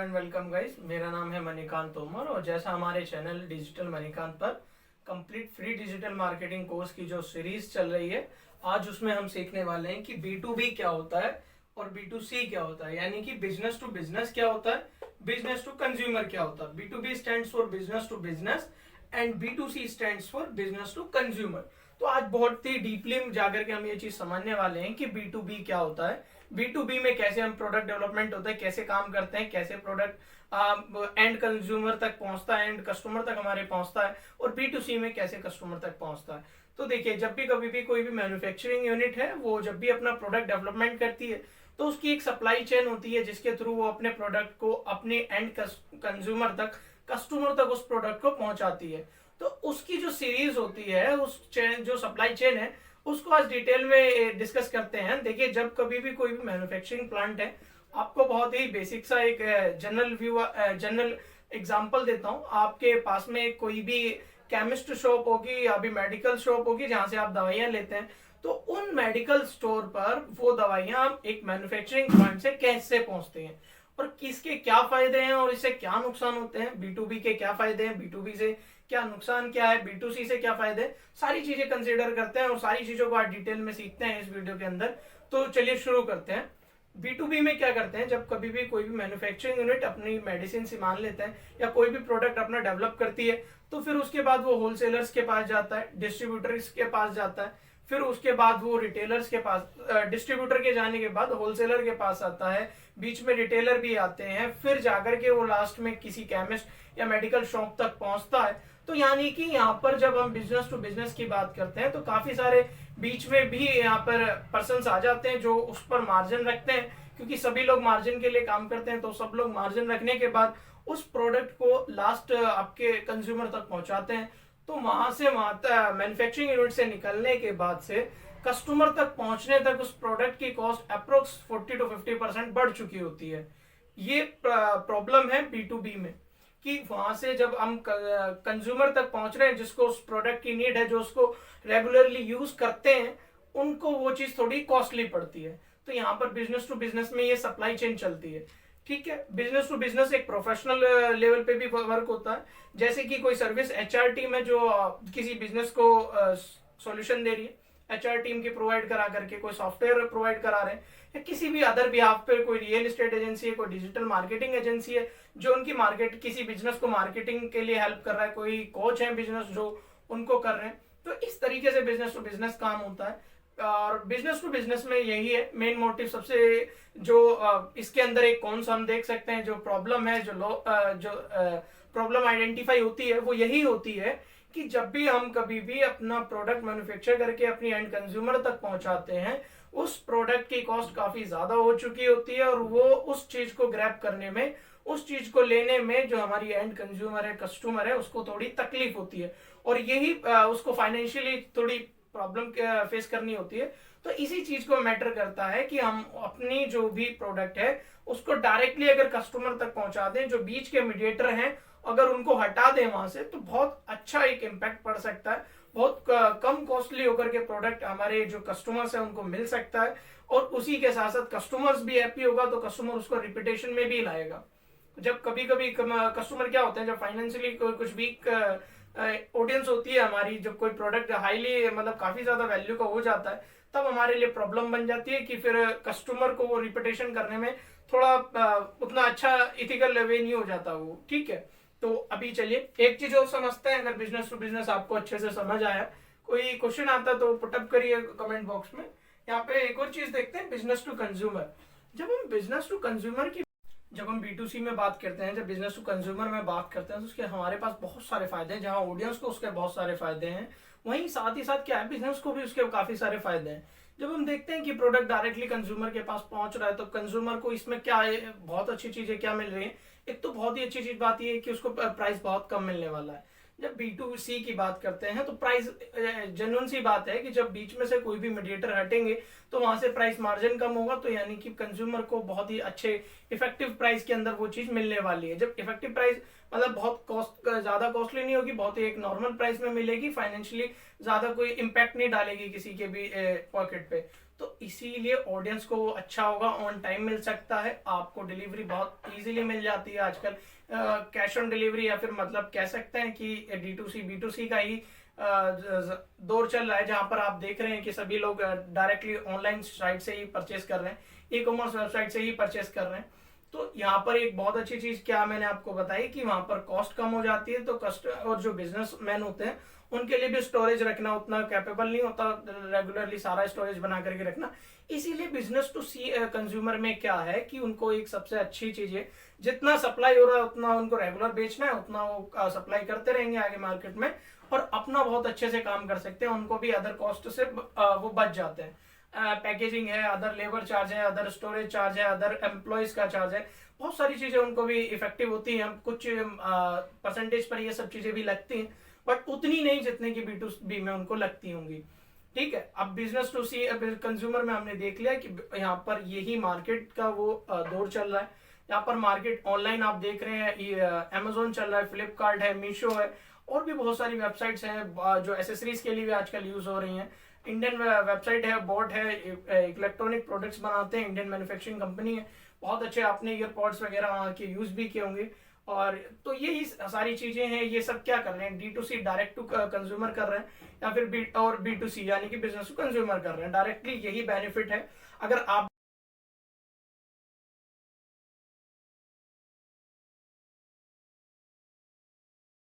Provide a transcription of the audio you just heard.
And welcome guys. मेरा नाम है मणिकांत तोमर और जैसा हमारे चैनल डिजिटल मणिकांत पर complete free digital marketing course की जो सीरीज चल रही है, आज उसमें हम सीखने वाले हैं कि B2B क्या होता है और B2C क्या होता है, यानी कि बिजनेस टू बिजनेस क्या होता है, बिजनेस टू कंज्यूमर क्या होता है। B2B stands for business to business and B2C stands for business to consumer. तो आज बहुत ही डीपली जाकर के हम ये चीज समझने वाले हैं कि B2B क्या होता है, B2B में कैसे हम प्रोडक्ट डेवलपमेंट होता है, कैसे काम करते हैं, कैसे प्रोडक्ट एंड कंज्यूमर तक पहुंचता है, एंड कस्टमर तक हमारे पहुंचता है, और B2C में कैसे कस्टमर तक पहुंचता है। तो देखिए, जब भी कभी भी कोई भी मैन्युफैक्चरिंग यूनिट है, वो जब भी अपना प्रोडक्ट डेवलपमेंट करती है तो उसकी एक सप्लाई चेन होती है जिसके थ्रू वो अपने प्रोडक्ट को अपने एंड कंज्यूमर तक, कस्टमर तक उस प्रोडक्ट को पहुंचाती है। तो उसकी जो सीरीज होती है, उस चेन, जो सप्लाई चेन है, उसको आज डिटेल में डिस्कस करते हैं। देखिए, जब कभी भी कोई भी मैन्युफैक्चरिंग प्लांट है, आपको बहुत ही बेसिक सा एक जनरल एग्जांपल देता हूँ। आपके पास में कोई भी केमिस्ट शॉप होगी या भी मेडिकल शॉप होगी जहां से आप दवाइयां लेते हैं, तो उन मेडिकल स्टोर पर वो दवाइयां एक मैन्युफैक्चरिंग प्लांट से कैसे पहुंचते हैं और किसके क्या फायदे हैं और इससे क्या नुकसान होते हैं, B2B के क्या फायदे हैं, B2B से क्या नुकसान क्या है, B2C से क्या फायदे, सारी चीजें कंसीडर करते हैं और सारी चीजों को आज डिटेल में सीखते हैं इस वीडियो के अंदर। तो चलिए शुरू करते हैं। B2B में क्या करते हैं, जब कभी भी कोई भी मैन्युफैक्चरिंग यूनिट अपनी मेडिसिन से मान लेते हैं या कोई भी प्रोडक्ट अपना डेवलप करती है, तो फिर उसके बाद वो होलसेलर्स के पास जाता है, डिस्ट्रीब्यूटर्स के पास जाता है, फिर उसके बाद वो रिटेलर्स के पास, डिस्ट्रीब्यूटर के जाने के बाद होलसेलर के पास आता है, बीच में रिटेलर भी आते हैं, फिर जाकर के वो लास्ट में किसी केमिस्ट या मेडिकल शॉप तक पहुंचता है। तो यानी कि यहाँ पर जब हम बिजनेस टू बिजनेस की बात करते हैं तो काफी सारे बीच में भी यहाँ पर पर्सन्स आ जाते हैं जो उस पर मार्जिन रखते हैं, क्योंकि सभी लोग मार्जिन के लिए काम करते हैं। तो सब लोग मार्जिन रखने के बाद उस प्रोडक्ट को लास्ट आपके कंज्यूमर तक पहुंचाते हैं। तो वहां से मैन्युफैक्चरिंग यूनिट से निकलने के बाद से कस्टमर तक पहुंचने तक उस प्रोडक्ट की कॉस्ट अप्रोक्स 40 to 50% बढ़ चुकी होती है। ये प्रॉब्लम है B2B में, कि वहां से जब हम कंज्यूमर तक पहुंच रहे हैं जिसको उस प्रोडक्ट की नीड है, जो उसको रेगुलरली यूज करते हैं, उनको वो चीज थोड़ी कॉस्टली पड़ती है। तो यहाँ पर बिजनेस टू बिजनेस में ये सप्लाई चेन चलती है। ठीक है, बिजनेस टू बिजनेस एक प्रोफेशनल लेवल पे भी वर्क होता है। जैसे कि कोई सर्विस HR टीम है जो किसी बिजनेस को सॉल्यूशन दे रही है, HR टीम की प्रोवाइड करा करके कोई सॉफ्टवेयर प्रोवाइड करा रहे हैं, या किसी भी अदर बिहाफ पे कोई रियल एस्टेट एजेंसी है, कोई डिजिटल मार्केटिंग एजेंसी है जो उनकी मार्केट किसी बिजनेस को मार्केटिंग के लिए हेल्प कर रहा है, कोई कोच है बिजनेस जो उनको कर रहे हैं। तो इस तरीके से बिजनेस टू बिजनेस काम होता है। और बिजनेस टू बिजनेस में यही है मेन मोटिव। सबसे जो इसके अंदर एक कौन सा हम देख सकते हैं जो प्रॉब्लम है, जो प्रॉब्लम आइडेंटिफाई होती है, वो यही होती है कि जब भी हम कभी भी अपना प्रोडक्ट मैन्युफैक्चर करके अपनी एंड कंज्यूमर तक पहुंचाते हैं, उस प्रोडक्ट की कॉस्ट काफी ज्यादा हो चुकी होती है और वो उस चीज को ग्रैब करने में, उस चीज को लेने में जो हमारी एंड कंज्यूमर है, कस्टमर है, उसको थोड़ी तकलीफ होती है और यही उसको फाइनेंशियली थोड़ी प्रॉब्लम फेस करनी होती है। तो इसी चीज को मैटर करता है कि हम अपनी जो भी प्रोडक्ट है उसको डायरेक्टली अगर कस्टमर तक पहुंचा दें, जो बीच के मीडिएटर हैं अगर उनको हटा दें वहां से, तो बहुत अच्छा एक इम्पैक्ट पड़ सकता है। बहुत कम कॉस्टली होकर के प्रोडक्ट हमारे जो कस्टमर्स हैं उनको मिल सकता है, और उसी के साथ साथ कस्टमर्स भी हैप्पी होगा तो कस्टमर उसको रिपीटेशन में भी लाएगा। जब कभी कभी कस्टमर क्या होते हैं, जब फाइनेंशियली कुछ वीक ऑडियंस होती है हमारी, जब कोई प्रोडक्ट हाईली मतलब काफी ज्यादा वैल्यू का हो जाता है, तब हमारे लिए प्रॉब्लम बन जाती है कि फिर कस्टमर को वो रिपीटेशन करने में थोड़ा उतना अच्छा इथिकल वे नहीं हो जाता वो। ठीक है, तो अभी चलिए एक चीज और समझते हैं। अगर बिजनेस टू बिजनेस आपको अच्छे से समझ आया, कोई क्वेश्चन आता तो पुटअप करिए कमेंट बॉक्स में। यहाँ पे एक और चीज देखते हैं, बिजनेस टू कंज्यूमर। जब हम बिजनेस टू कंज्यूमर की, जब हम B2C में बात करते हैं, जब बिजनेस टू कंज्यूमर में बात करते हैं, तो उसके हमारे पास बहुत सारे फायदे हैं। जहां ऑडियंस को उसके बहुत सारे फायदे हैं, वहीं साथ ही साथ क्या है, बिजनेस को भी उसके काफी सारे फायदे हैं। जब हम देखते हैं कि प्रोडक्ट डायरेक्टली कंज्यूमर के पास पहुंच रहा है, तो कंज्यूमर को इसमें क्या है, बहुत अच्छी चीजें क्या मिल रही है। एक तो बहुत ही अच्छी चीज बात यह है कि उसको प्राइस बहुत कम मिलने वाला है। जब B2C की बात करते हैं तो प्राइस, जेन्युइन सी बात है कि जब बीच में से कोई भी मीडिएटर हटेंगे तो वहां से प्राइस मार्जिन कम होगा, तो यानी कि कंज्यूमर को बहुत ही अच्छे इफेक्टिव प्राइस के अंदर वो चीज मिलने वाली है। जब इफेक्टिव प्राइस मतलब बहुत ज्यादा कॉस्टली नहीं होगी, बहुत ही एक नॉर्मल प्राइस में मिलेगी, फाइनेंशियली ज्यादा कोई इम्पैक्ट नहीं डालेगी किसी के भी पॉकेट पे। तो इसीलिए ऑडियंस को वो अच्छा होगा, ऑन टाइम मिल सकता है, आपको डिलीवरी बहुत इजीली मिल जाती है आजकल। कैश ऑन डिलीवरी या फिर मतलब कह सकते हैं कि D2C B2C का ही दौर चल रहा है, जहां पर आप देख रहे हैं कि सभी लोग डायरेक्टली ऑनलाइन साइट से ही परचेस कर रहे हैं, ई कॉमर्स वेबसाइट से ही परचेस कर रहे हैं। तो यहाँ पर एक बहुत अच्छी चीज क्या मैंने आपको बताई कि वहां पर कॉस्ट कम हो जाती है, तो कस्ट और जो बिजनेसमैन होते हैं उनके लिए भी स्टोरेज रखना उतना कैपेबल नहीं होता, रेगुलरली सारा स्टोरेज बना करके रखना। इसीलिए बिजनेस टू सी कंज्यूमर में क्या है कि उनको एक सबसे अच्छी चीज है, जितना सप्लाई हो रहा है उतना उनको रेगुलर बेचना है, उतना वो सप्लाई करते रहेंगे आगे मार्केट में, और अपना बहुत अच्छे से काम कर सकते हैं, उनको भी अदर कॉस्ट से वो बच जाते हैं। पैकेजिंग है, अदर लेबर चार्ज है, अदर स्टोरेज चार्ज है, अदर एम्प्लॉयज का चार्ज है, बहुत सारी चीजें उनको भी इफेक्टिव होती हैं। कुछ परसेंटेज पर ये सब चीजें भी लगती हैं, बट उतनी नहीं जितने की B2B में उनको लगती होंगी। ठीक है, अब बिजनेस टू सी कंज्यूमर में हमने देख लिया कि यहाँ पर यही मार्केट का वो दौर चल रहा है। यहाँ पर मार्केट ऑनलाइन आप देख रहे हैं, अमेजोन चल रहा है, फ्लिपकार्ट है, मीशो है, और भी बहुत सारी वेबसाइट्स हैं जो एसेसरीज के लिए भी आजकल यूज हो रही हैं। इंडियन वेबसाइट है, बोट है, इलेक्ट्रॉनिक प्रोडक्ट्स बनाते हैं, इंडियन मैन्युफैक्चरिंग कंपनी है, बहुत अच्छे, आपने ईयरपॉड्स वगैरह वहाँ के यूज भी किए होंगे। और तो यही सारी चीजें हैं, ये सब क्या कर रहे हैं, D2C डायरेक्ट टू कंज्यूमर कर रहे हैं, या फिर B2C यानी कि बिजनेस टू कंज्यूमर कर रहे हैं, डायरेक्टली यही बेनिफिट है। अगर आप